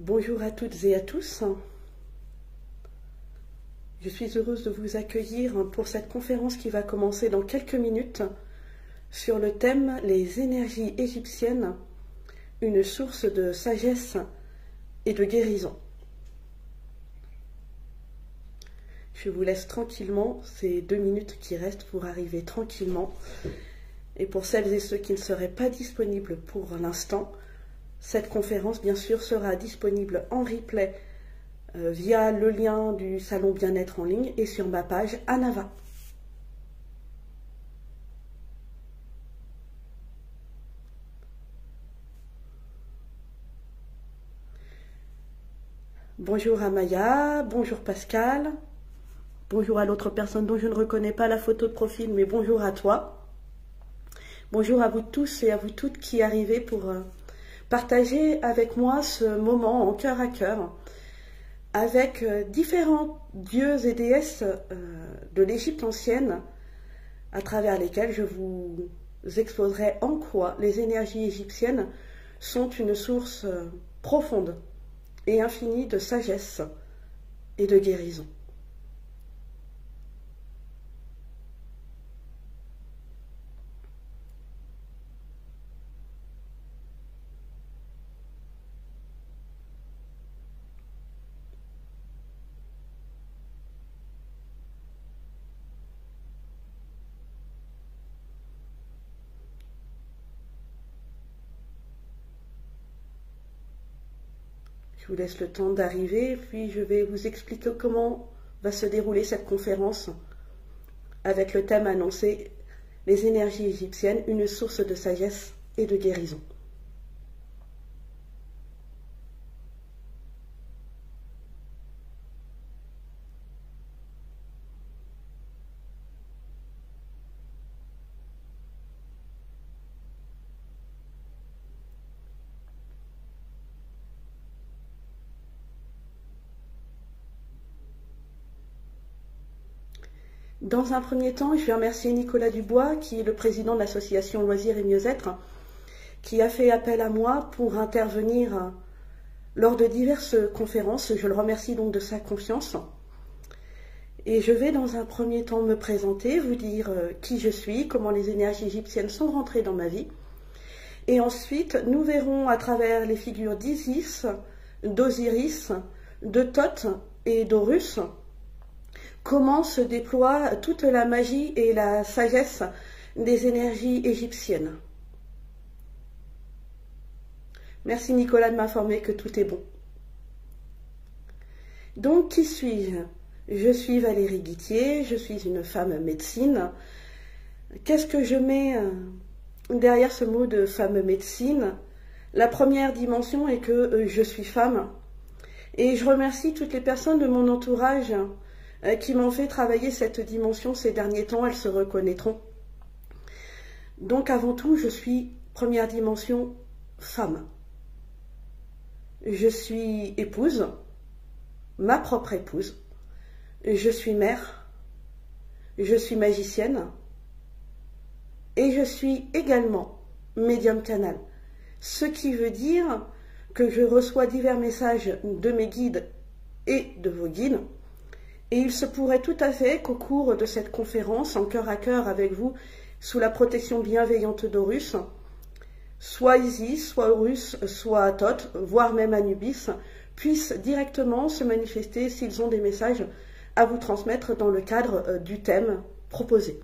Bonjour à toutes et à tous. Je suis heureuse de vous accueillir pour cette conférence qui va commencer dans quelques minutes sur le thème « Les énergies égyptiennes, une source de sagesse et de guérison ». Je vous laisse tranquillement ces 2 minutes qui restent pour arriver tranquillement. Et pour celles et ceux qui ne seraient pas disponibles pour l'instant, cette conférence, bien sûr, sera disponible en replay via le lien du salon bien-être en ligne et sur ma page Anava. Bonjour à Maya, bonjour Pascal, bonjour à l'autre personne dont je ne reconnais pas la photo de profil, mais bonjour à toi. Bonjour à vous tous et à vous toutes qui arrivez pour partager avec moi ce moment en cœur à cœur avec différents dieux et déesses de l'Égypte ancienne à travers lesquels je vous exposerai en quoi les énergies égyptiennes sont une source profonde et infinie de sagesse et de guérison. Je vous laisse le temps d'arriver, puis je vais vous expliquer comment va se dérouler cette conférence avec le thème annoncé « Les énergies égyptiennes, une source de sagesse et de guérison ». Dans un premier temps, je vais remercier Nicolas Dubois, qui est le président de l'association Loisirs et Mieux-être, qui a fait appel à moi pour intervenir lors de diverses conférences. Je le remercie donc de sa confiance. Et je vais dans un premier temps me présenter, vous dire qui je suis, comment les énergies égyptiennes sont rentrées dans ma vie. Et ensuite, nous verrons à travers les figures d'Isis, d'Osiris, de Thoth et d'Horus, comment se déploie toute la magie et la sagesse des énergies égyptiennes. Merci Nicolas de m'informer que tout est bon. Donc, qui suis-je? Je suis Valérie Guittier, je suis une femme médecine. Qu'est-ce que je mets derrière ce mot de femme médecine? La première dimension est que je suis femme. Et je remercie toutes les personnes de mon entourage qui m'ont fait travailler cette dimension ces derniers temps, elles se reconnaîtront. Donc avant tout, je suis, première dimension, femme. Je suis épouse, ma propre épouse. Je suis mère, je suis magicienne et je suis également médium canal. Ce qui veut dire que je reçois divers messages de mes guides et de vos guides. Et il se pourrait tout à fait qu'au cours de cette conférence, en cœur à cœur avec vous, sous la protection bienveillante d'Horus, soit Isis, soit Horus, soit Thoth, voire même Anubis, puissent directement se manifester s'ils ont des messages à vous transmettre dans le cadre du thème proposé.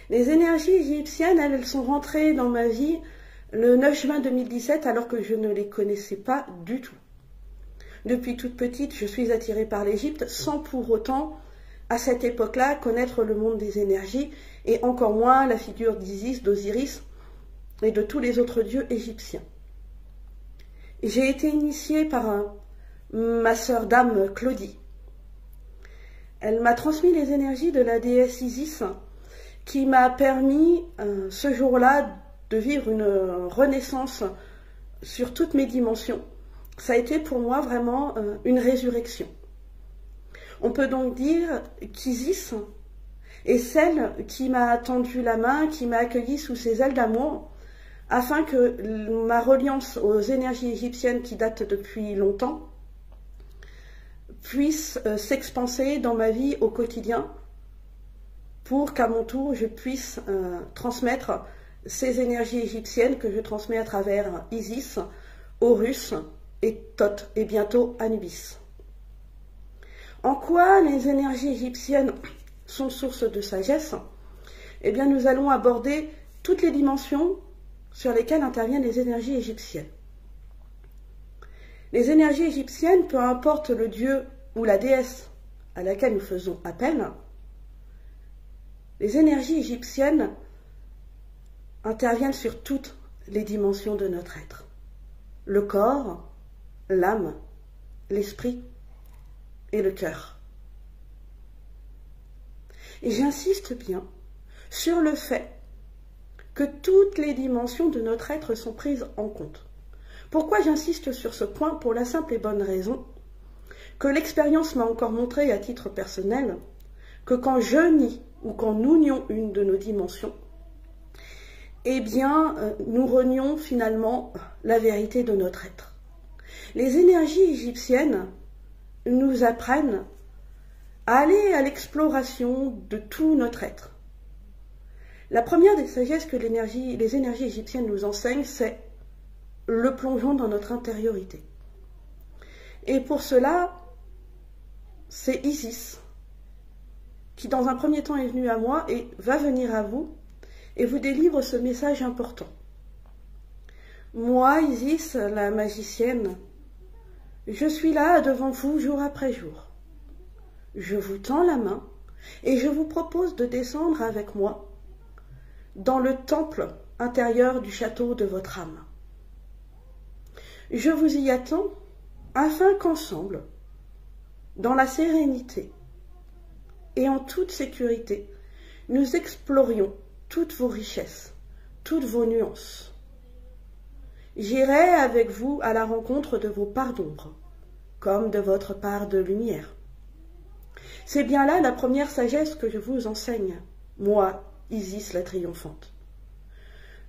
Les énergies égyptiennes, elles sont rentrées dans ma vie le 9 juin 2017 alors que je ne les connaissais pas du tout. Depuis toute petite, je suis attirée par l'Égypte sans pour autant, à cette époque-là, connaître le monde des énergies et encore moins la figure d'Isis, d'Osiris et de tous les autres dieux égyptiens. J'ai été initiée par ma sœur dame Claudie. Elle m'a transmis les énergies de la déesse Isis qui m'a permis ce jour-là de vivre une renaissance sur toutes mes dimensions. Ça a été pour moi vraiment une résurrection. On peut donc dire qu'Isis est celle qui m'a tendu la main, qui m'a accueilli sous ses ailes d'amour, afin que ma reliance aux énergies égyptiennes qui datent depuis longtemps puisse s'expanser dans ma vie au quotidien pour qu'à mon tour je puisse transmettre ces énergies égyptiennes que je transmets à travers Isis, Horus et Thoth et bientôt Anubis. En quoi les énergies égyptiennes sont source de sagesse? Eh bien, nous allons aborder toutes les dimensions sur lesquelles interviennent les énergies égyptiennes. Les énergies égyptiennes, peu importe le dieu ou la déesse à laquelle nous faisons appel, les énergies égyptiennes interviennent sur toutes les dimensions de notre être. Le corps, l'âme, l'esprit et le cœur. Et j'insiste bien sur le fait que toutes les dimensions de notre être sont prises en compte. Pourquoi j'insiste sur ce point? Pour la simple et bonne raison que l'expérience m'a encore montré à titre personnel que quand je nie ou quand nous nions une de nos dimensions, eh bien, nous renions finalement la vérité de notre être. Les énergies égyptiennes nous apprennent à aller à l'exploration de tout notre être. La première des sagesses que les énergies égyptiennes nous enseignent, c'est le plongeon dans notre intériorité. Et pour cela, c'est Isis qui dans un premier temps est venue à moi et va venir à vous et vous délivre ce message important. Moi, Isis, la magicienne, je suis là devant vous jour après jour. Je vous tends la main et je vous propose de descendre avec moi dans le temple intérieur du château de votre âme. Je vous y attends afin qu'ensemble, dans la sérénité et en toute sécurité, nous explorions toutes vos richesses, toutes vos nuances. J'irai avec vous à la rencontre de vos parts d'ombre, comme de votre part de lumière. C'est bien là la première sagesse que je vous enseigne, moi, Isis la triomphante.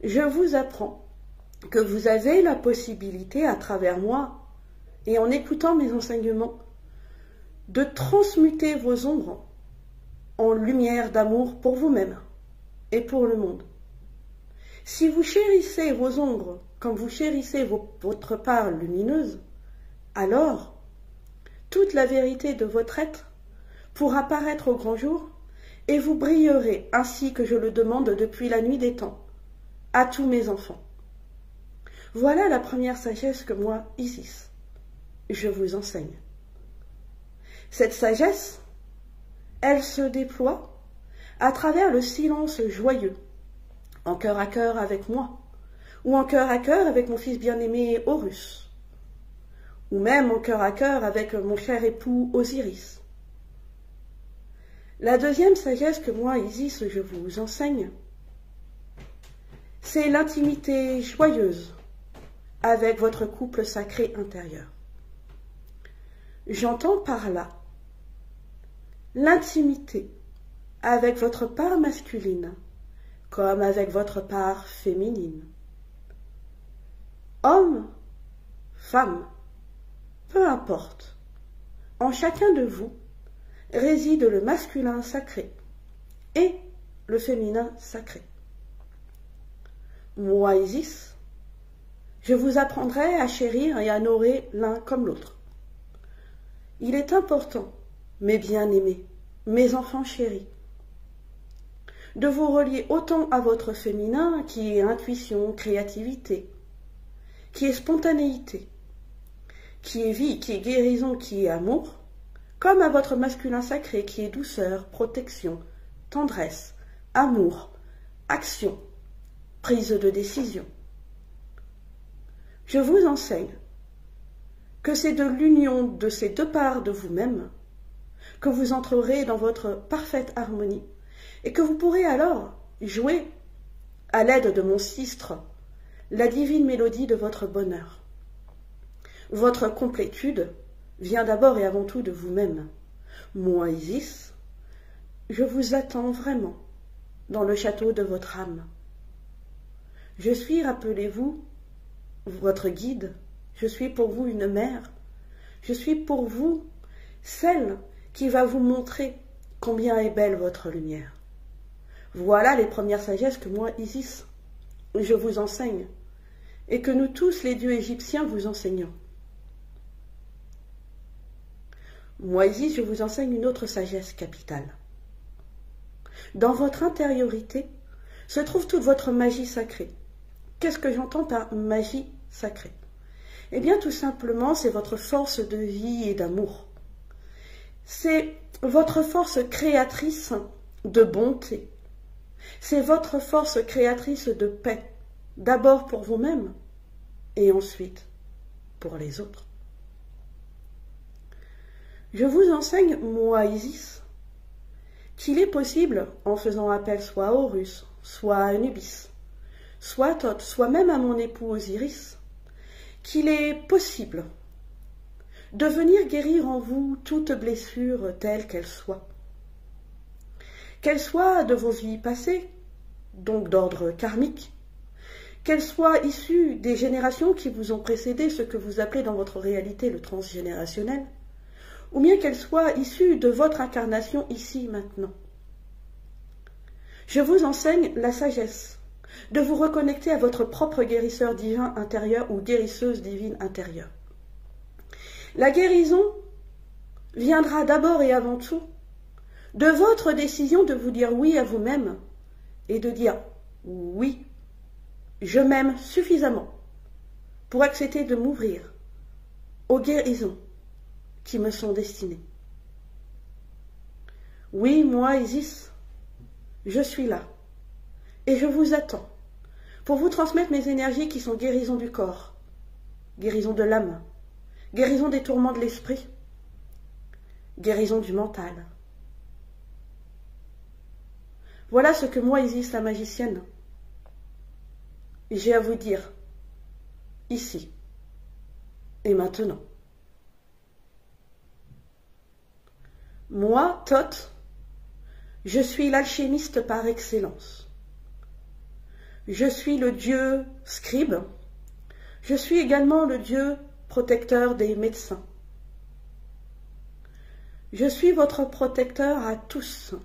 Je vous apprends que vous avez la possibilité, à travers moi, et en écoutant mes enseignements, de transmuter vos ombres en lumière d'amour pour vous-même et pour le monde. Si vous chérissez vos ombres comme vous chérissez votre part lumineuse, alors toute la vérité de votre être pourra paraître au grand jour et vous brillerez ainsi que je le demande depuis la nuit des temps à tous mes enfants. Voilà la première sagesse que moi, Isis, je vous enseigne. Cette sagesse, elle se déploie à travers le silence joyeux, en cœur à cœur avec moi, ou en cœur à cœur avec mon fils bien-aimé Horus, ou même en cœur à cœur avec mon cher époux Osiris. La deuxième sagesse que moi, Isis, je vous enseigne, c'est l'intimité joyeuse avec votre couple sacré intérieur. J'entends par là l'intimité avec votre part masculine comme avec votre part féminine. Homme, femme, peu importe, en chacun de vous réside le masculin sacré et le féminin sacré. Moi, Isis, je vous apprendrai à chérir et à honorer l'un comme l'autre. Il est important, mes bien-aimés, mes enfants chéris, de vous relier autant à votre féminin qui est intuition, créativité, qui est spontanéité, qui est vie, qui est guérison, qui est amour, comme à votre masculin sacré qui est douceur, protection, tendresse, amour, action, prise de décision. Je vous enseigne que c'est de l'union de ces deux parts de vous-même que vous entrerez dans votre parfaite harmonie et que vous pourrez alors jouer, à l'aide de mon sistre, la divine mélodie de votre bonheur. Votre complétude vient d'abord et avant tout de vous-même. Moi, Isis, je vous attends vraiment dans le château de votre âme. Je suis, rappelez-vous, votre guide. Je suis pour vous une mère. Je suis pour vous celle qui va vous montrer combien est belle votre lumière. Voilà les premières sagesses que moi, Isis, je vous enseigne, et que nous tous, les dieux égyptiens, vous enseignons. Moi, Isis, je vous enseigne une autre sagesse capitale. Dans votre intériorité se trouve toute votre magie sacrée. Qu'est-ce que j'entends par magie sacrée? Eh bien, tout simplement, c'est votre force de vie et d'amour. C'est votre force créatrice de bonté. C'est votre force créatrice de paix, d'abord pour vous-même et ensuite pour les autres. Je vous enseigne, moi, Isis, qu'il est possible, en faisant appel soit à Horus, soit à Anubis, soit à Thoth, soit même à mon époux Osiris, qu'il est possible de venir guérir en vous toute blessure telle qu'elle soit de vos vies passées, donc d'ordre karmique, qu'elle soit issue des générations qui vous ont précédé, ce que vous appelez dans votre réalité le transgénérationnel, ou bien qu'elle soit issue de votre incarnation ici, maintenant. Je vous enseigne la sagesse de vous reconnecter à votre propre guérisseur divin intérieur ou guérisseuse divine intérieure. La guérison viendra d'abord et avant tout de votre décision de vous dire oui à vous-même et de dire oui, je m'aime suffisamment pour accepter de m'ouvrir aux guérisons qui me sont destinées. Oui, moi, Isis, je suis là et je vous attends pour vous transmettre mes énergies qui sont guérison du corps, guérison de l'âme, guérison des tourments de l'esprit, guérison du mental. Voilà ce que moi, Isis la magicienne, j'ai à vous dire, ici et maintenant. Moi, Thoth, je suis l'alchimiste par excellence. Je suis le dieu scribe. Je suis également le dieu protecteur des médecins. Je suis votre protecteur à tous,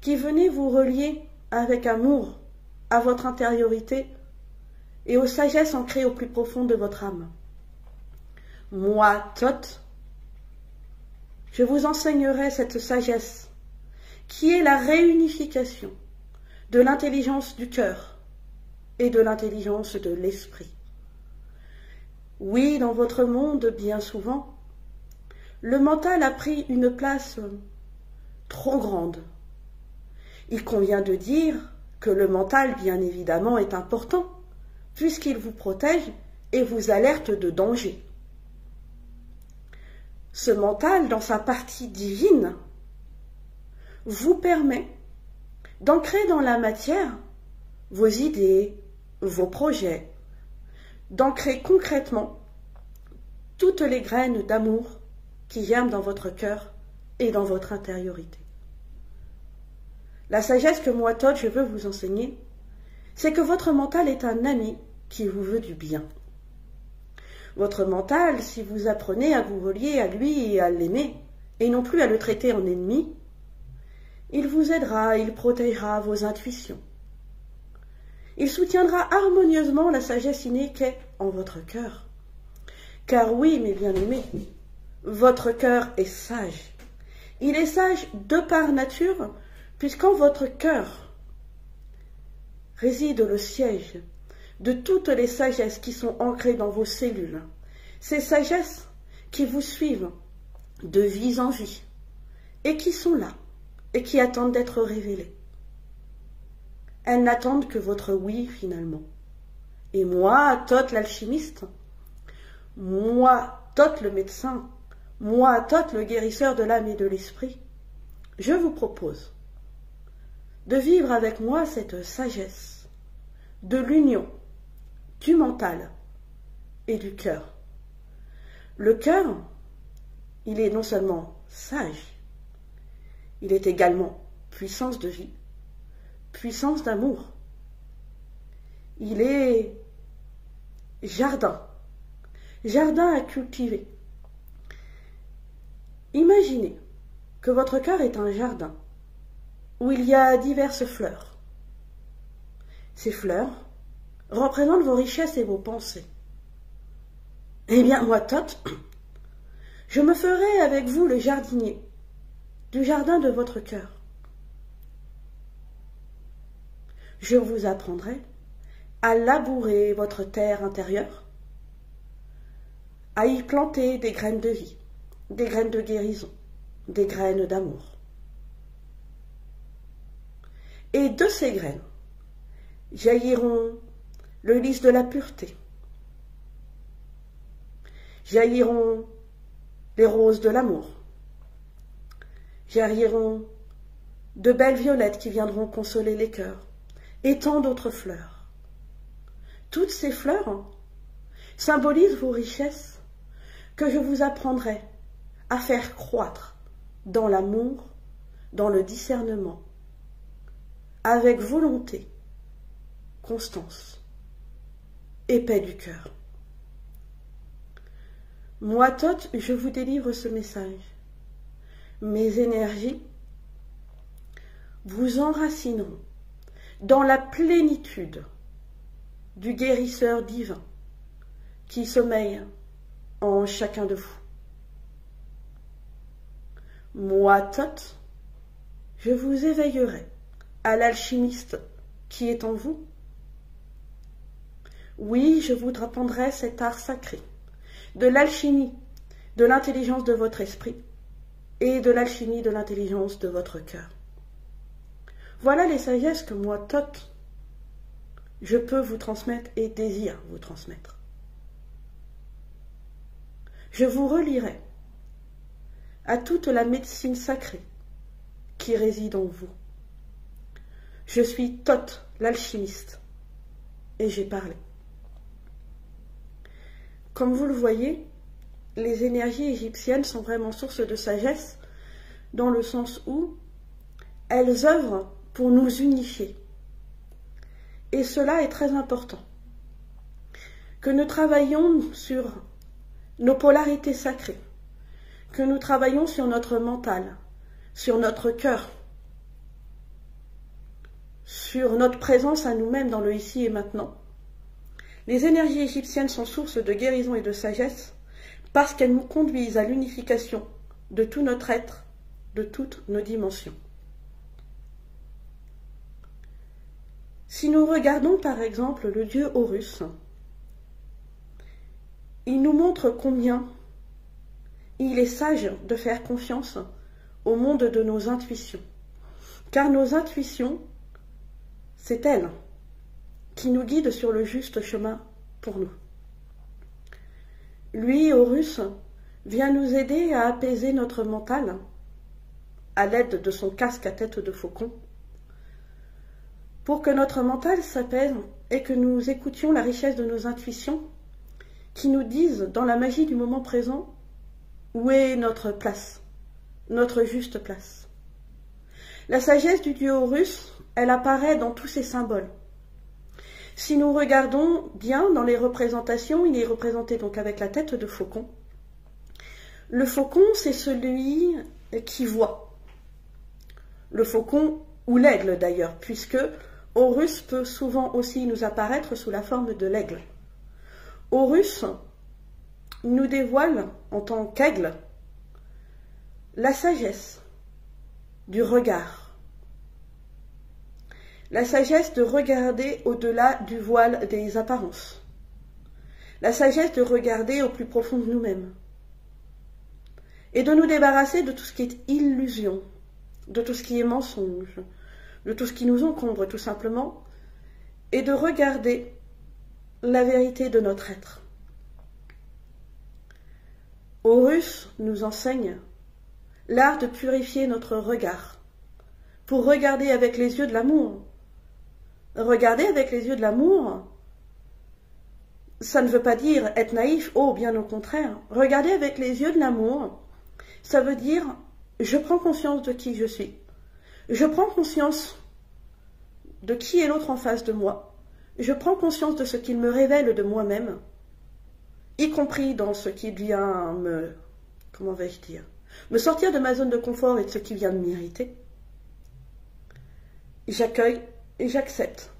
qui venez vous relier avec amour à votre intériorité et aux sagesses ancrées au plus profond de votre âme. Moi, Thoth, je vous enseignerai cette sagesse qui est la réunification de l'intelligence du cœur et de l'intelligence de l'esprit. Oui, dans votre monde, bien souvent, le mental a pris une place trop grande. Il convient de dire que le mental, bien évidemment, est important, puisqu'il vous protège et vous alerte de danger. Ce mental, dans sa partie divine, vous permet d'ancrer dans la matière vos idées, vos projets, d'ancrer concrètement toutes les graines d'amour qui germent dans votre cœur et dans votre intériorité. La sagesse que moi, Thoth, je veux vous enseigner, c'est que votre mental est un ami qui vous veut du bien. Votre mental, si vous apprenez à vous relier à lui et à l'aimer, et non plus à le traiter en ennemi, il vous aidera, il protégera vos intuitions. Il soutiendra harmonieusement la sagesse innée qu'est en votre cœur. Car oui, mes bien-aimés, votre cœur est sage. Il est sage de par nature, puisqu'en votre cœur réside le siège de toutes les sagesses qui sont ancrées dans vos cellules. Ces sagesses qui vous suivent de vie en vie et qui sont là et qui attendent d'être révélées. Elles n'attendent que votre oui finalement. Et moi, Thoth l'alchimiste, moi, Thoth le médecin, moi, Thoth le guérisseur de l'âme et de l'esprit, je vous propose de vivre avec moi cette sagesse de l'union du mental et du cœur. Le cœur, il est non seulement sage, il est également puissance de vie, puissance d'amour. il est jardin, jardin à cultiver. Imaginez que votre cœur est un jardin où il y a diverses fleurs. Ces fleurs représentent vos richesses et vos pensées. Eh bien, moi, Tot, je me ferai avec vous le jardinier du jardin de votre cœur. Je vous apprendrai à labourer votre terre intérieure, à y planter des graines de vie, des graines de guérison, des graines d'amour. Et de ces graines jailliront le lys de la pureté, jailliront les roses de l'amour, jailliront de belles violettes qui viendront consoler les cœurs, et tant d'autres fleurs. Toutes ces fleurs symbolisent vos richesses que je vous apprendrai à faire croître dans l'amour, dans le discernement, avec volonté, constance et paix du cœur. Moi, Tot, je vous délivre ce message. Mes énergies vous enracineront dans la plénitude du guérisseur divin qui sommeille en chacun de vous. Moi, Tot, je vous éveillerai à l'alchimiste qui est en vous. Oui, je vous apprendrai cet art sacré de l'alchimie, de l'intelligence de votre esprit et de l'alchimie de l'intelligence de votre cœur. Voilà les sagesses que moi, Tot, je peux vous transmettre et désire vous transmettre. Je vous relierai à toute la médecine sacrée qui réside en vous. Je suis Tot, l'alchimiste, et j'ai parlé. Comme vous le voyez, les énergies égyptiennes sont vraiment source de sagesse, dans le sens où elles œuvrent pour nous unifier. Et cela est très important. Que nous travaillions sur nos polarités sacrées, que nous travaillions sur notre mental, sur notre cœur, sur notre présence à nous-mêmes dans le ici et maintenant. Les énergies égyptiennes sont source de guérison et de sagesse parce qu'elles nous conduisent à l'unification de tout notre être, de toutes nos dimensions. Si nous regardons par exemple le dieu Horus, il nous montre combien il est sage de faire confiance au monde de nos intuitions. Car nos intuitions, c'est elles qui nous guident sur le juste chemin pour nous. Lui, Horus, vient nous aider à apaiser notre mental à l'aide de son casque à tête de faucon, pour que notre mental s'apaise et que nous écoutions la richesse de nos intuitions qui nous disent, dans la magie du moment présent, où est notre place, notre juste place. La sagesse du dieu Horus, elle apparaît dans tous ces symboles. Si nous regardons bien dans les représentations, il est représenté donc avec la tête de faucon. Le faucon, c'est celui qui voit. Le faucon ou l'aigle d'ailleurs, puisque Horus peut souvent aussi nous apparaître sous la forme de l'aigle. Horus nous dévoile en tant qu'aigle la sagesse du regard. La sagesse de regarder au-delà du voile des apparences. La sagesse de regarder au plus profond de nous-mêmes. Et de nous débarrasser de tout ce qui est illusion, de tout ce qui est mensonge, de tout ce qui nous encombre tout simplement, et de regarder la vérité de notre être. Horus nous enseigne l'art de purifier notre regard, pour regarder avec les yeux de l'amour. Regarder avec les yeux de l'amour, ça ne veut pas dire être naïf, oh bien au contraire. Regarder avec les yeux de l'amour, ça veut dire je prends conscience de qui je suis. Je prends conscience de qui est l'autre en face de moi. je prends conscience de ce qu'il me révèle de moi-même, y compris dans ce qui vient comment vais-je dire, me sortir de ma zone de confort et de ce qui vient de m'irriter. J'accueille et j'accepte.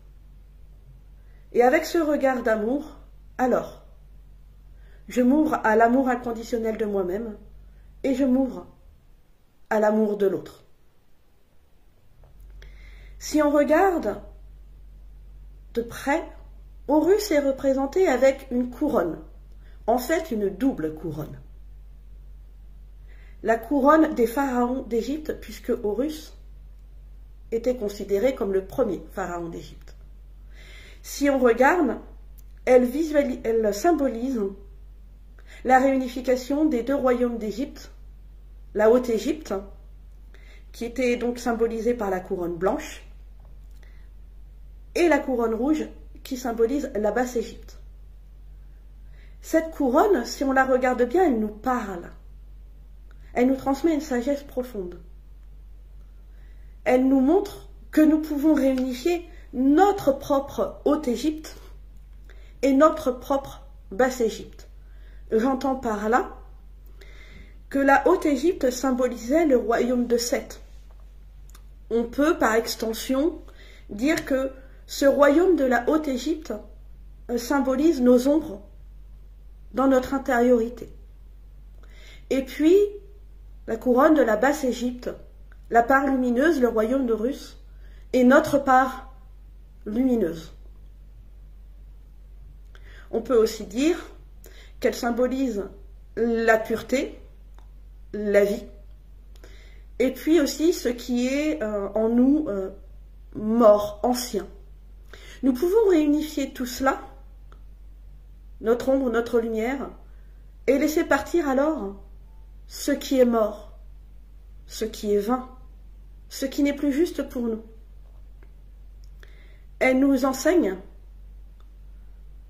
Et avec ce regard d'amour, alors, je m'ouvre à l'amour inconditionnel de moi-même et je m'ouvre à l'amour de l'autre. Si on regarde de près, Horus est représenté avec une couronne, en fait une double couronne. La couronne des pharaons d'Égypte, puisque Horus était considéré comme le premier pharaon d'Égypte. Si on regarde, elle symbolise la réunification des deux royaumes d'Égypte, la Haute-Égypte, qui était donc symbolisée par la couronne blanche, et la couronne rouge, qui symbolise la Basse-Égypte. Cette couronne, si on la regarde bien, elle nous parle. Elle nous transmet une sagesse profonde. Elle nous montre que nous pouvons réunifier notre propre Haute-Égypte et notre propre Basse-Égypte. J'entends par là que la Haute-Égypte symbolisait le royaume de Seth. On peut, par extension, dire que ce royaume de la Haute-Égypte symbolise nos ombres dans notre intériorité. Et puis, la couronne de la Basse-Égypte, la part lumineuse, le royaume d'Horus, et notre part lumineuse. On peut aussi dire qu'elle symbolise la pureté, la vie, et puis aussi ce qui est en nous mort, ancien. Nous pouvons réunifier tout cela, notre ombre, notre lumière, et laisser partir alors ce qui est mort, ce qui est vain, ce qui n'est plus juste pour nous. Elle nous enseigne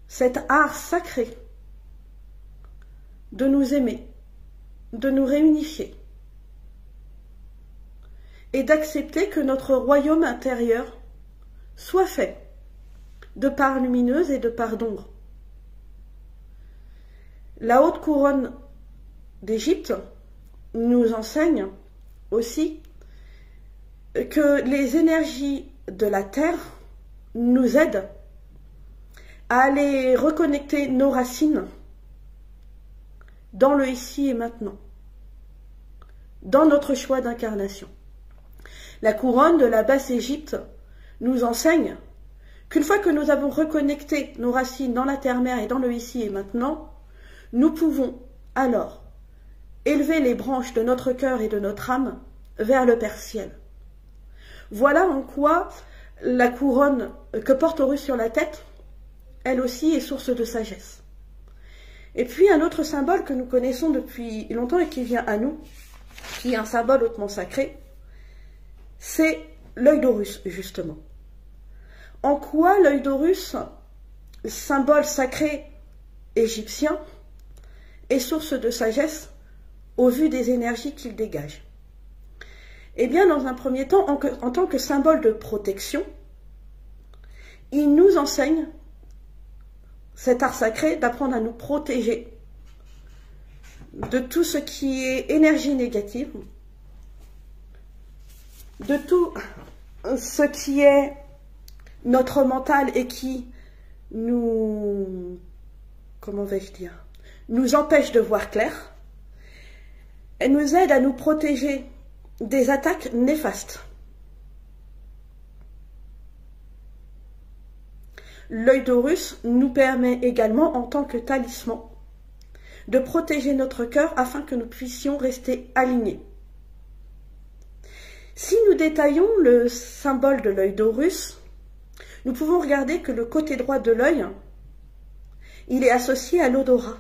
cet art sacré de nous aimer, de nous réunifier et d'accepter que notre royaume intérieur soit fait de parts lumineuses et de parts d'ombre. La haute couronne d'Égypte nous enseigne aussi que les énergies de la terre nous aident à aller reconnecter nos racines dans le ici et maintenant, dans notre choix d'incarnation. La couronne de la Basse-Égypte nous enseigne qu'une fois que nous avons reconnecté nos racines dans la terre-mère et dans le ici et maintenant, nous pouvons alors élever les branches de notre cœur et de notre âme vers le Père Ciel. Voilà en quoi la couronne que porte Horus sur la tête, elle aussi est source de sagesse. Et puis un autre symbole que nous connaissons depuis longtemps et qui vient à nous, qui est un symbole hautement sacré, c'est l'œil d'Horus, justement. En quoi l'œil d'Horus, symbole sacré égyptien, est source de sagesse au vu des énergies qu'il dégage? Eh bien, dans un premier temps, en tant que symbole de protection, il nous enseigne cet art sacré d'apprendre à nous protéger de tout ce qui est énergie négative, de tout ce qui est notre mental et qui nous, comment vais-je dire, nous empêche de voir clair. Elle nous aide à nous protéger des attaques néfastes. L'œil d'Horus nous permet également, en tant que talisman, de protéger notre cœur afin que nous puissions rester alignés. Si nous détaillons le symbole de l'œil d'Horus, nous pouvons regarder que le côté droit de l'œil, il est associé à l'odorat.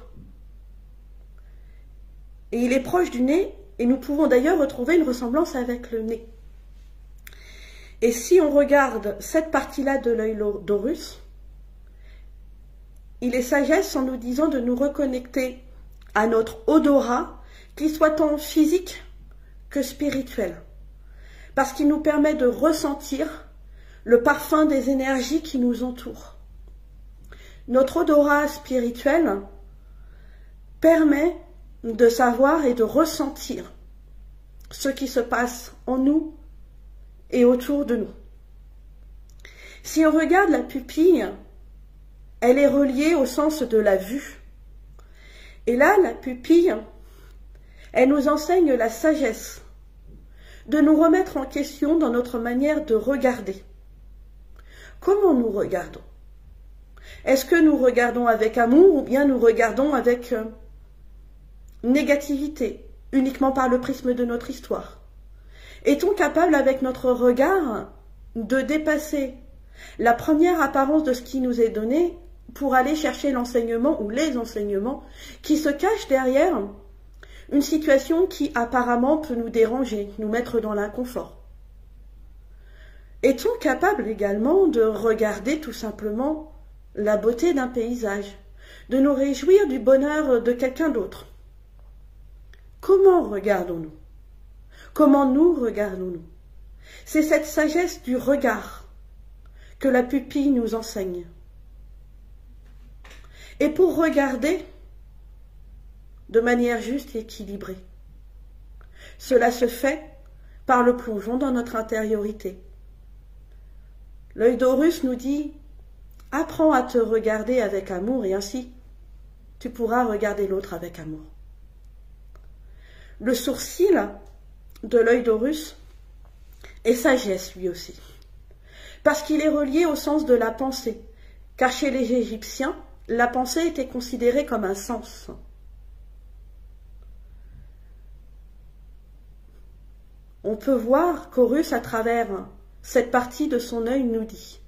Et il est proche du nez, et nous pouvons d'ailleurs retrouver une ressemblance avec le nez. Et si on regarde cette partie-là de l'œil d'Horus, il est sagesse en nous disant de nous reconnecter à notre odorat, qu'il soit tant physique que spirituel, parce qu'il nous permet de ressentir le parfum des énergies qui nous entourent. Notre odorat spirituel permet de savoir et de ressentir ce qui se passe en nous et autour de nous. Si on regarde la pupille, elle est reliée au sens de la vue. Et là, la pupille, elle nous enseigne la sagesse, de nous remettre en question dans notre manière de regarder. Comment nous regardons? Est-ce que nous regardons avec amour ou bien nous regardons avec négativité, uniquement par le prisme de notre histoire? Est-on capable avec notre regard de dépasser la première apparence de ce qui nous est donné pour aller chercher l'enseignement ou les enseignements qui se cachent derrière une situation qui apparemment peut nous déranger, nous mettre dans l'inconfort? Est-on capable également de regarder tout simplement la beauté d'un paysage, de nous réjouir du bonheur de quelqu'un d'autre? Comment regardons-nous? Comment nous regardons-nous? C'est cette sagesse du regard que la pupille nous enseigne. Et pour regarder de manière juste et équilibrée, cela se fait par le plongeon dans notre intériorité. L'œil d'Horus nous dit « Apprends à te regarder avec amour et ainsi tu pourras regarder l'autre avec amour. » Le sourcil de l'œil d'Horus est sagesse lui aussi, parce qu'il est relié au sens de la pensée, car chez les Égyptiens, la pensée était considérée comme un sens. On peut voir qu'Horus, à travers cette partie de son œil, nous dit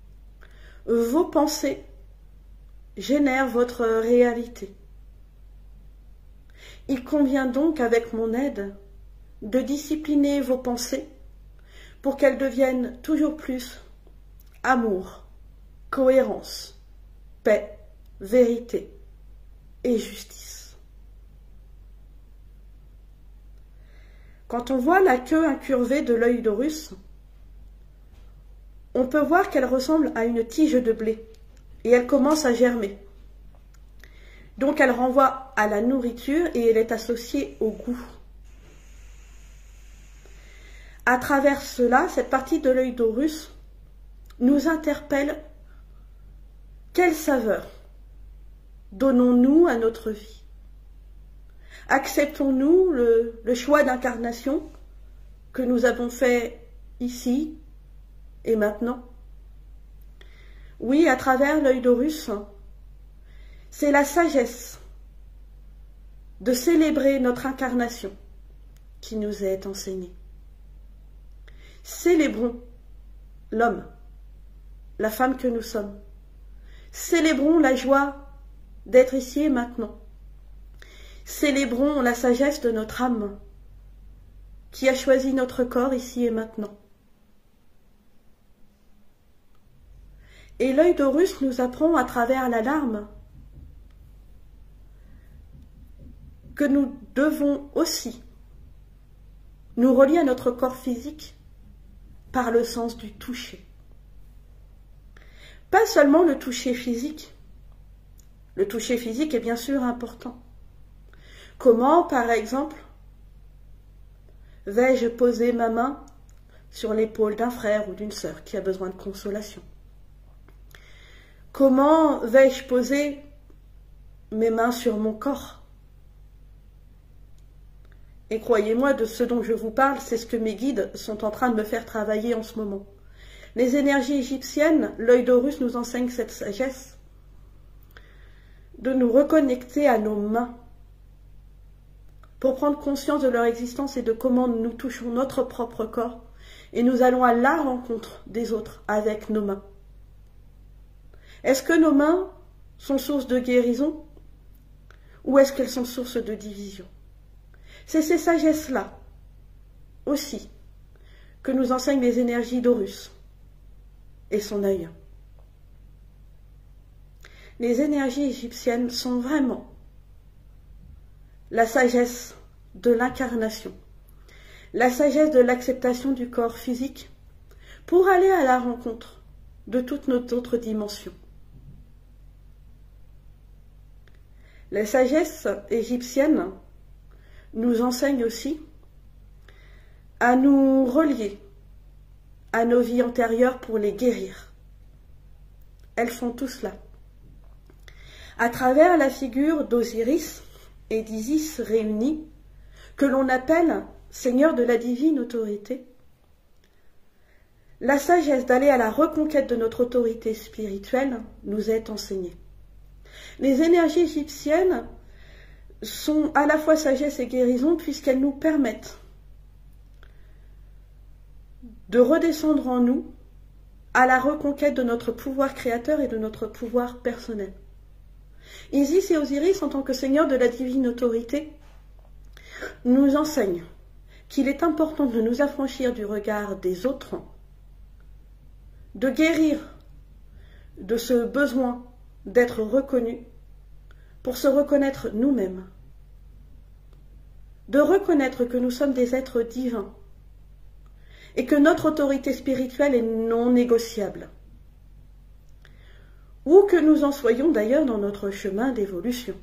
« Vos pensées génèrent votre réalité. Il convient donc, avec mon aide, de discipliner vos pensées pour qu'elles deviennent toujours plus amour, cohérence, paix, vérité et justice. » Quand on voit la queue incurvée de l'œil d'Horus, on peut voir qu'elle ressemble à une tige de blé et elle commence à germer. Donc elle renvoie à la nourriture et elle est associée au goût. À travers cela, cette partie de l'œil d'Horus nous interpelle: quelle saveur donnons-nous à notre vie? Acceptons-nous le choix d'incarnation que nous avons fait ici et maintenant? Oui, à travers l'œil d'Horus, c'est la sagesse de célébrer notre incarnation qui nous est enseignée. Célébrons l'homme, la femme que nous sommes. Célébrons la joie d'être ici et maintenant. Célébrons la sagesse de notre âme qui a choisi notre corps ici et maintenant. Et l'œil d'Horus nous apprend à travers la larme que nous devons aussi nous relier à notre corps physique par le sens du toucher. Pas seulement le toucher physique. Le toucher physique est bien sûr important. Comment, par exemple, vais-je poser ma main sur l'épaule d'un frère ou d'une sœur qui a besoin de consolation? Comment vais-je poser mes mains sur mon corps? Et croyez-moi, de ce dont je vous parle, c'est ce que mes guides sont en train de me faire travailler en ce moment. Les énergies égyptiennes, l'œil d'Horus nous enseigne cette sagesse de nous reconnecter à nos mains pour prendre conscience de leur existence et de comment nous touchons notre propre corps et nous allons à la rencontre des autres avec nos mains. Est-ce que nos mains sont source de guérison ou est-ce qu'elles sont source de division? C'est ces sagesses-là aussi que nous enseignent les énergies d'Horus et son œil. Les énergies égyptiennes sont vraiment la sagesse de l'incarnation, la sagesse de l'acceptation du corps physique pour aller à la rencontre de toutes nos autres dimensions. La sagesse égyptienne nous enseigne aussi à nous relier à nos vies antérieures pour les guérir. Elles font tout cela. À travers la figure d'Osiris et d'Isis réunis, que l'on appelle Seigneur de la divine autorité, la sagesse d'aller à la reconquête de notre autorité spirituelle nous est enseignée. Les énergies égyptiennes sont à la fois sagesse et guérison puisqu'elles nous permettent de redescendre en nous à la reconquête de notre pouvoir créateur et de notre pouvoir personnel. Isis et Osiris, en tant que seigneurs de la divine autorité, nous enseignent qu'il est important de nous affranchir du regard des autres, de guérir de ce besoin d'être reconnus pour se reconnaître nous-mêmes, de reconnaître que nous sommes des êtres divins et que notre autorité spirituelle est non négociable, où que nous en soyons d'ailleurs dans notre chemin d'évolution.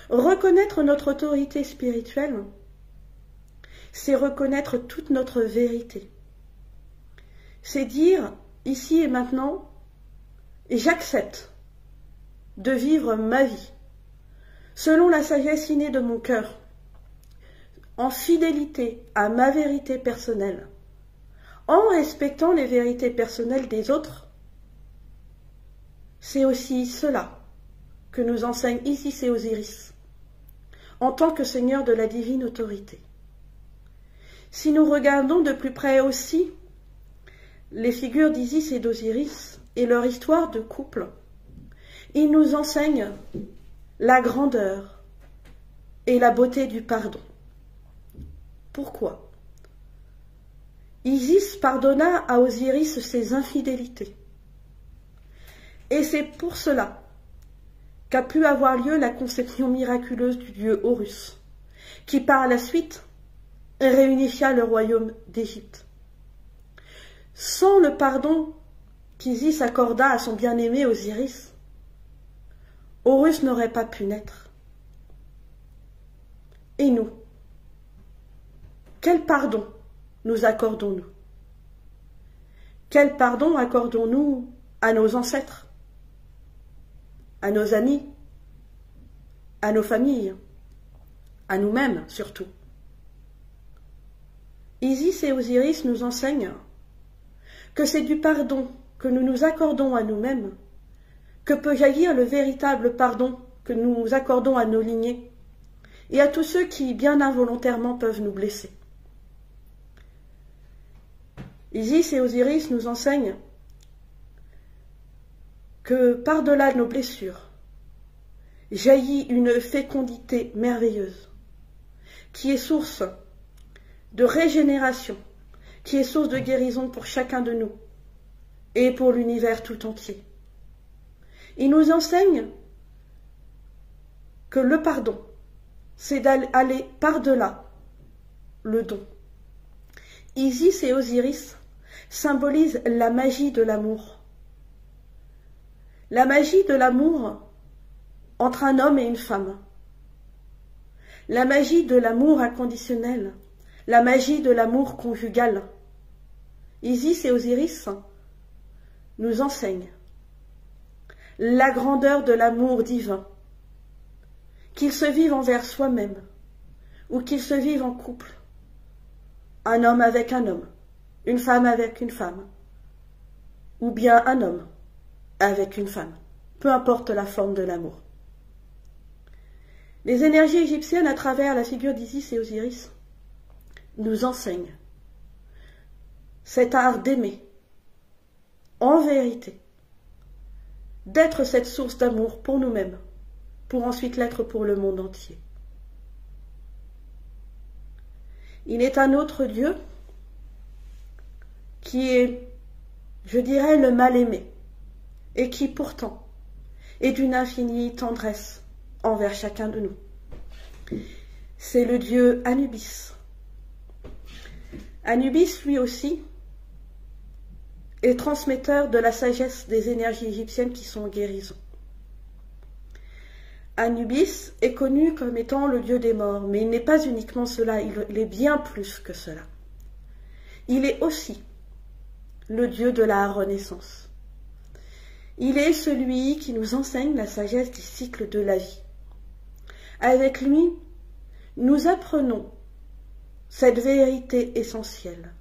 Reconnaître notre autorité spirituelle, c'est reconnaître toute notre vérité. C'est dire, ici et maintenant, j'accepte de vivre ma vie selon la sagesse innée de mon cœur, en fidélité à ma vérité personnelle, en respectant les vérités personnelles des autres. C'est aussi cela que nous enseignent Isis et Osiris, en tant que seigneurs de la divine autorité. Si nous regardons de plus près aussi les figures d'Isis et d'Osiris et leur histoire de couple, ils nous enseignent la grandeur et la beauté du pardon. Pourquoi? Isis pardonna à Osiris ses infidélités. Et c'est pour cela qu'a pu avoir lieu la conception miraculeuse du dieu Horus, qui par la suite réunifia le royaume d'Égypte. Sans le pardon qu'Isis accorda à son bien-aimé Osiris, Horus n'aurait pas pu naître. Et nous, quel pardon nous accordons-nous? Quel pardon accordons-nous à nos ancêtres, à nos amis, à nos familles, à nous-mêmes surtout? Isis et Osiris nous enseignent que c'est du pardon que nous nous accordons à nous-mêmes que peut jaillir le véritable pardon que nous accordons à nos lignées et à tous ceux qui, bien involontairement, peuvent nous blesser. Isis et Osiris nous enseignent que par-delà nos blessures jaillit une fécondité merveilleuse qui est source de régénération, qui est source de guérison pour chacun de nous et pour l'univers tout entier. Il nous enseigne que le pardon, c'est d'aller par-delà le don. Isis et Osiris symbolisent la magie de l'amour. La magie de l'amour entre un homme et une femme. La magie de l'amour inconditionnel. La magie de l'amour conjugal. Isis et Osiris nous enseignent la grandeur de l'amour divin, qu'il se vive envers soi-même ou qu'il se vive en couple, un homme avec un homme, une femme avec une femme, ou bien un homme avec une femme, peu importe la forme de l'amour. Les énergies égyptiennes, à travers la figure d'Isis et Osiris, nous enseignent cet art d'aimer, en vérité, d'être cette source d'amour pour nous-mêmes, pour ensuite l'être pour le monde entier. Il est un autre Dieu qui est, je dirais, le mal-aimé, et qui pourtant est d'une infinie tendresse envers chacun de nous. C'est le dieu Anubis. Anubis, lui aussi, est transmetteur de la sagesse des énergies égyptiennes qui sont en guérison. Anubis est connu comme étant le dieu des morts, mais il n'est pas uniquement cela, il est bien plus que cela. Il est aussi le dieu de la renaissance. Il est celui qui nous enseigne la sagesse du cycle de la vie. Avec lui, nous apprenons cette vérité essentielle.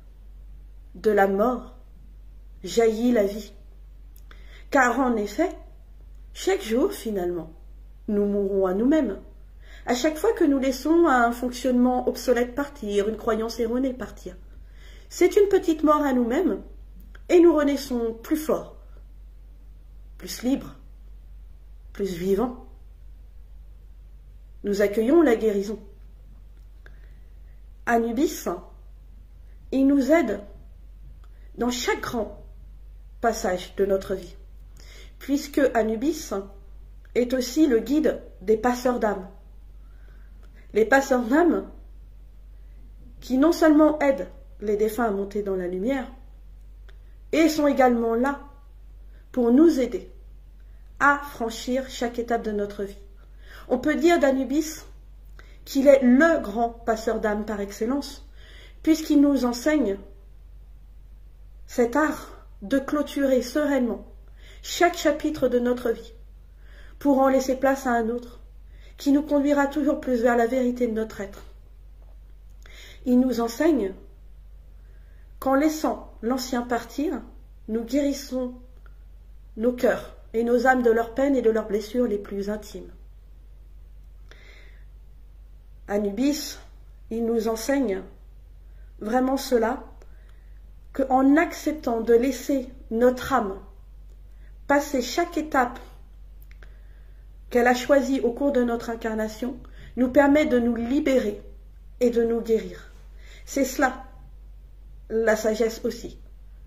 De la mort jaillit la vie. Car en effet, chaque jour finalement, nous mourrons à nous-mêmes. À chaque fois que nous laissons un fonctionnement obsolète partir, une croyance erronée partir. C'est une petite mort à nous-mêmes et nous renaissons plus forts, plus libres, plus vivants. Nous accueillons la guérison. Anubis, il nous aide dans chaque grand passage de notre vie, puisque Anubis est aussi le guide des passeurs d'âme. Les passeurs d'âme qui non seulement aident les défunts à monter dans la lumière, et sont également là pour nous aider à franchir chaque étape de notre vie. On peut dire d'Anubis qu'il est le grand passeur d'âme par excellence, puisqu'il nous enseigne cet art de clôturer sereinement chaque chapitre de notre vie, pour en laisser place à un autre, qui nous conduira toujours plus vers la vérité de notre être. Il nous enseigne qu'en laissant l'ancien partir, nous guérissons nos cœurs et nos âmes de leurs peines et de leurs blessures les plus intimes. Anubis, il nous enseigne vraiment cela, qu'en acceptant de laisser notre âme passer chaque étape qu'elle a choisie au cours de notre incarnation, nous permet de nous libérer et de nous guérir. C'est cela, la sagesse aussi,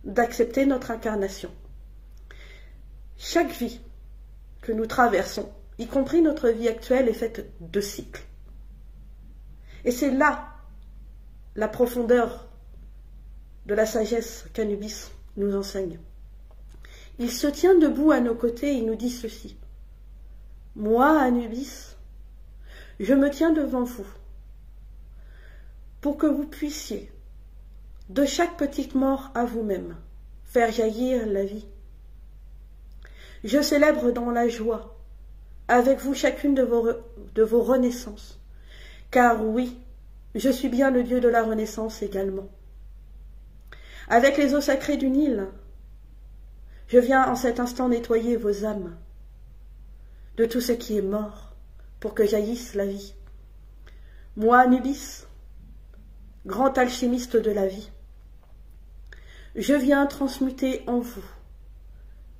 d'accepter notre incarnation. Chaque vie que nous traversons, y compris notre vie actuelle, est faite de cycles. Et c'est là la profondeur de la sagesse qu'Anubis nous enseigne. Il se tient debout à nos côtés et il nous dit ceci. Moi, Anubis, je me tiens devant vous pour que vous puissiez, de chaque petite mort à vous-même, faire jaillir la vie. Je célèbre dans la joie, avec vous chacune de vos renaissances, car oui, je suis bien le Dieu de la renaissance également. Avec les eaux sacrées du Nil, je viens en cet instant nettoyer vos âmes de tout ce qui est mort, pour que jaillisse la vie. Moi, Anubis, grand alchimiste de la vie, je viens transmuter en vous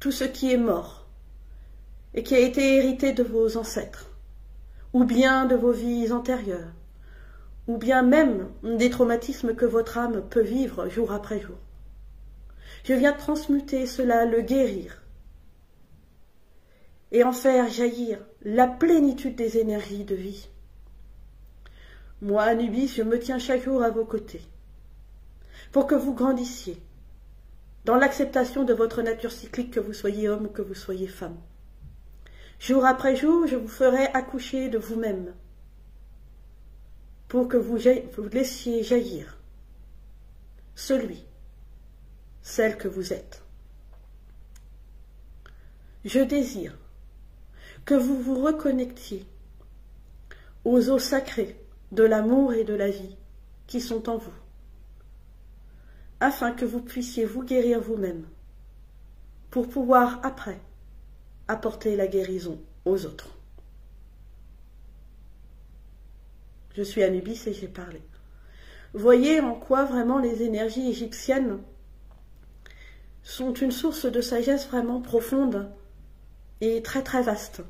tout ce qui est mort et qui a été hérité de vos ancêtres, ou bien de vos vies antérieures, ou bien même des traumatismes que votre âme peut vivre jour après jour. Je viens transmuter cela, le guérir, et en faire jaillir la plénitude des énergies de vie. Moi, Anubis, je me tiens chaque jour à vos côtés, pour que vous grandissiez dans l'acceptation de votre nature cyclique, que vous soyez homme ou que vous soyez femme. Jour après jour, je vous ferai accoucher de vous-même, pour que vous laissiez jaillir celle que vous êtes. Je désire que vous vous reconnectiez aux eaux sacrées de l'amour et de la vie qui sont en vous, afin que vous puissiez vous guérir vous-même, pour pouvoir après apporter la guérison aux autres. Je suis Anubis et j'ai parlé. Voyez en quoi vraiment les énergies égyptiennes sont une source de sagesse vraiment profonde et très très vaste.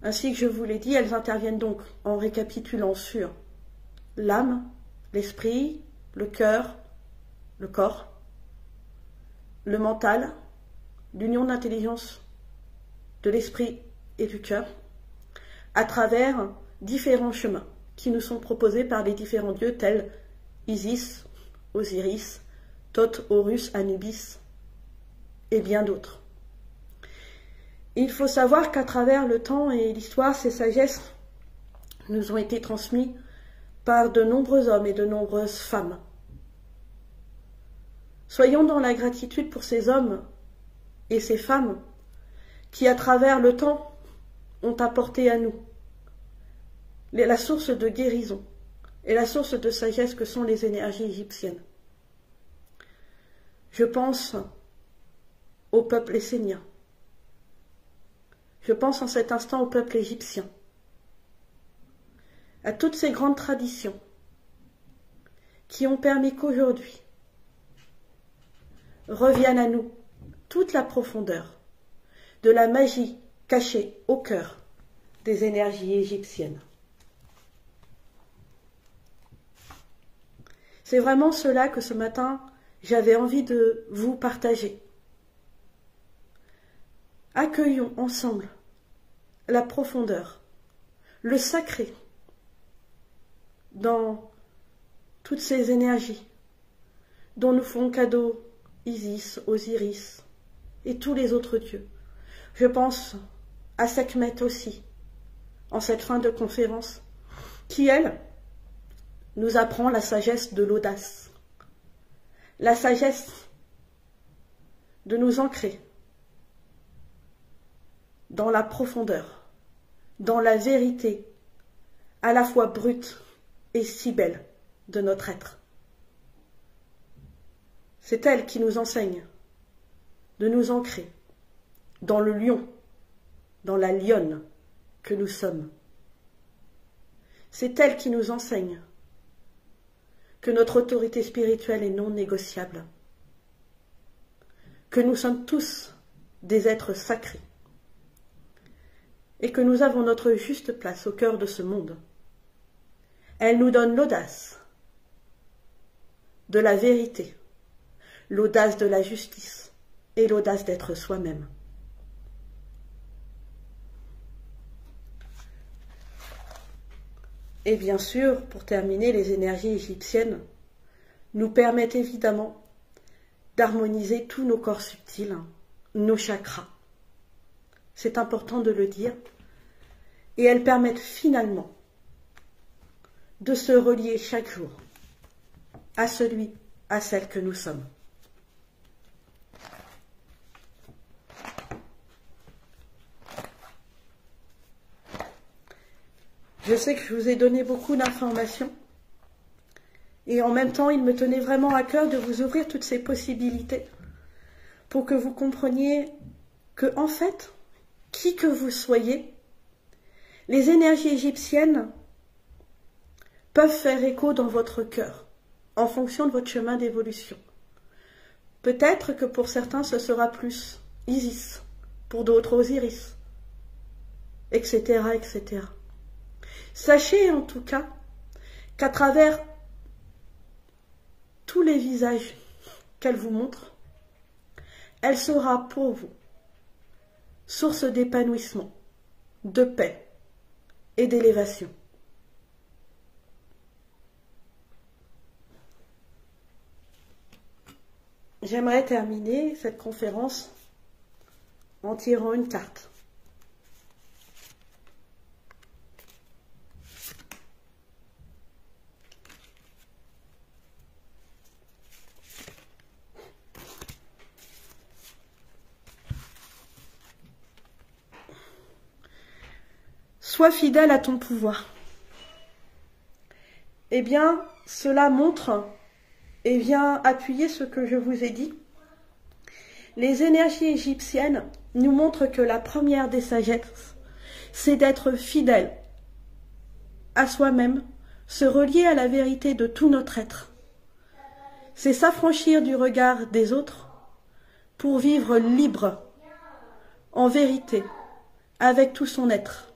Ainsi que je vous l'ai dit, elles interviennent donc en récapitulant sur l'âme, l'esprit, le cœur, le corps, le mental, l'union d'intelligence de l'esprit et du cœur, à travers différents chemins qui nous sont proposés par les différents dieux tels Isis, Osiris, Thoth, Horus, Anubis et bien d'autres. Il faut savoir qu'à travers le temps et l'histoire, ces sagesses nous ont été transmises par de nombreux hommes et de nombreuses femmes. Soyons dans la gratitude pour ces hommes et ces femmes qui, à travers le temps, ont apporté à nous la source de guérison et la source de sagesse que sont les énergies égyptiennes. Je pense au peuple essénien. Je pense en cet instant au peuple égyptien, à toutes ces grandes traditions qui ont permis qu'aujourd'hui revienne à nous toute la profondeur de la magie cachée au cœur des énergies égyptiennes. C'est vraiment cela que ce matin j'avais envie de vous partager. Accueillons ensemble la profondeur, le sacré dans toutes ces énergies dont nous font cadeau Isis, Osiris et tous les autres dieux. Je pense à Sekhmet aussi, en cette fin de conférence, qui, elle, nous apprend la sagesse de l'audace, la sagesse de nous ancrer dans la profondeur, dans la vérité, à la fois brute et si belle de notre être. C'est elle qui nous enseigne de nous ancrer dans le lion, dans la lionne que nous sommes. C'est elle qui nous enseigne que notre autorité spirituelle est non négociable, que nous sommes tous des êtres sacrés et que nous avons notre juste place au cœur de ce monde. Elle nous donne l'audace de la vérité, l'audace de la justice et l'audace d'être soi-même. Et bien sûr, pour terminer, les énergies égyptiennes nous permettent évidemment d'harmoniser tous nos corps subtils, nos chakras. C'est important de le dire. Et elles permettent finalement de se relier chaque jour à celui, à celle que nous sommes. Je sais que je vous ai donné beaucoup d'informations et en même temps, il me tenait vraiment à cœur de vous ouvrir toutes ces possibilités pour que vous compreniez que, en fait, qui que vous soyez, les énergies égyptiennes peuvent faire écho dans votre cœur en fonction de votre chemin d'évolution. Peut-être que pour certains, ce sera plus Isis, pour d'autres Osiris, etc., etc. Sachez en tout cas qu'à travers tous les visages qu'elle vous montre, elle sera pour vous source d'épanouissement, de paix et d'élévation. J'aimerais terminer cette conférence en tirant une carte. Sois fidèle à ton pouvoir. Eh bien, cela montre et vient appuyer ce que je vous ai dit. Les énergies égyptiennes nous montrent que la première des sagesses, c'est d'être fidèle à soi-même, se relier à la vérité de tout notre être. C'est s'affranchir du regard des autres pour vivre libre, en vérité, avec tout son être.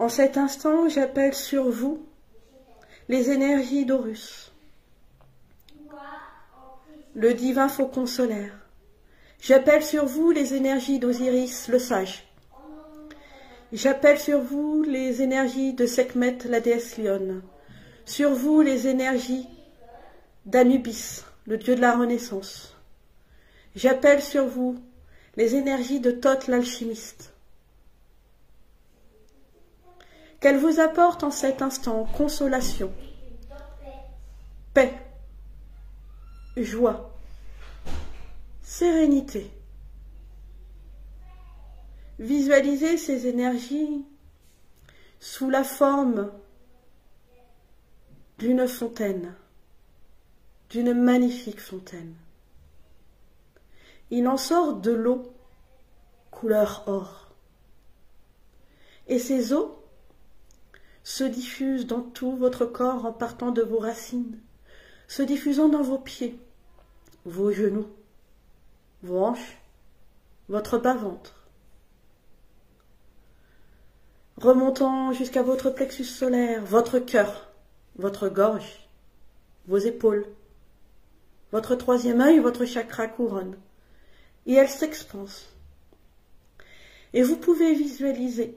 En cet instant, j'appelle sur vous les énergies d'Horus, le divin faucon solaire. J'appelle sur vous les énergies d'Osiris, le sage. J'appelle sur vous les énergies de Sekhmet, la déesse lionne. Sur vous les énergies d'Anubis, le dieu de la Renaissance. J'appelle sur vous les énergies de Thoth l'alchimiste. Qu'elles vous apportent en cet instant consolation, paix, joie, sérénité. Visualisez ces énergies sous la forme d'une fontaine, d'une magnifique fontaine. Il en sort de l'eau couleur or. Et ces eaux se diffusent dans tout votre corps en partant de vos racines, se diffusant dans vos pieds, vos genoux, vos hanches, votre bas-ventre, remontant jusqu'à votre plexus solaire, votre cœur, votre gorge, vos épaules, votre troisième œil, votre chakra couronne, et elle s'expanse. Et vous pouvez visualiser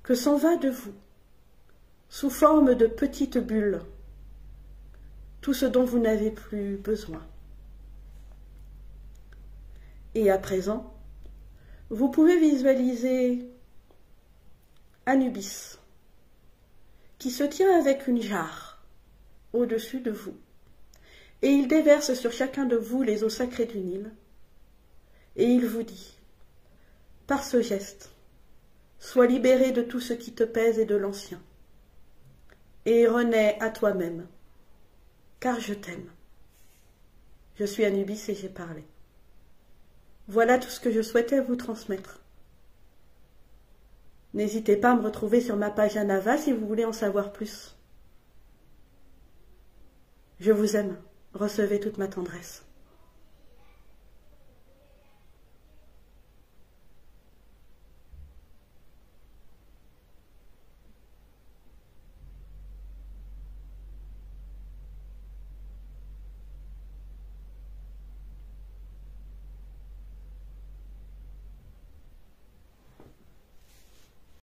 que s'en va de vous, sous forme de petites bulles, tout ce dont vous n'avez plus besoin. Et à présent, vous pouvez visualiser Anubis, qui se tient avec une jarre au-dessus de vous, et il déverse sur chacun de vous les eaux sacrées du Nil, et il vous dit, par ce geste, sois libéré de tout ce qui te pèse et de l'ancien, et renais à toi-même, car je t'aime. Je suis Anubis et j'ai parlé. Voilà tout ce que je souhaitais vous transmettre. N'hésitez pas à me retrouver sur ma page Anava si vous voulez en savoir plus. Je vous aime. Recevez toute ma tendresse.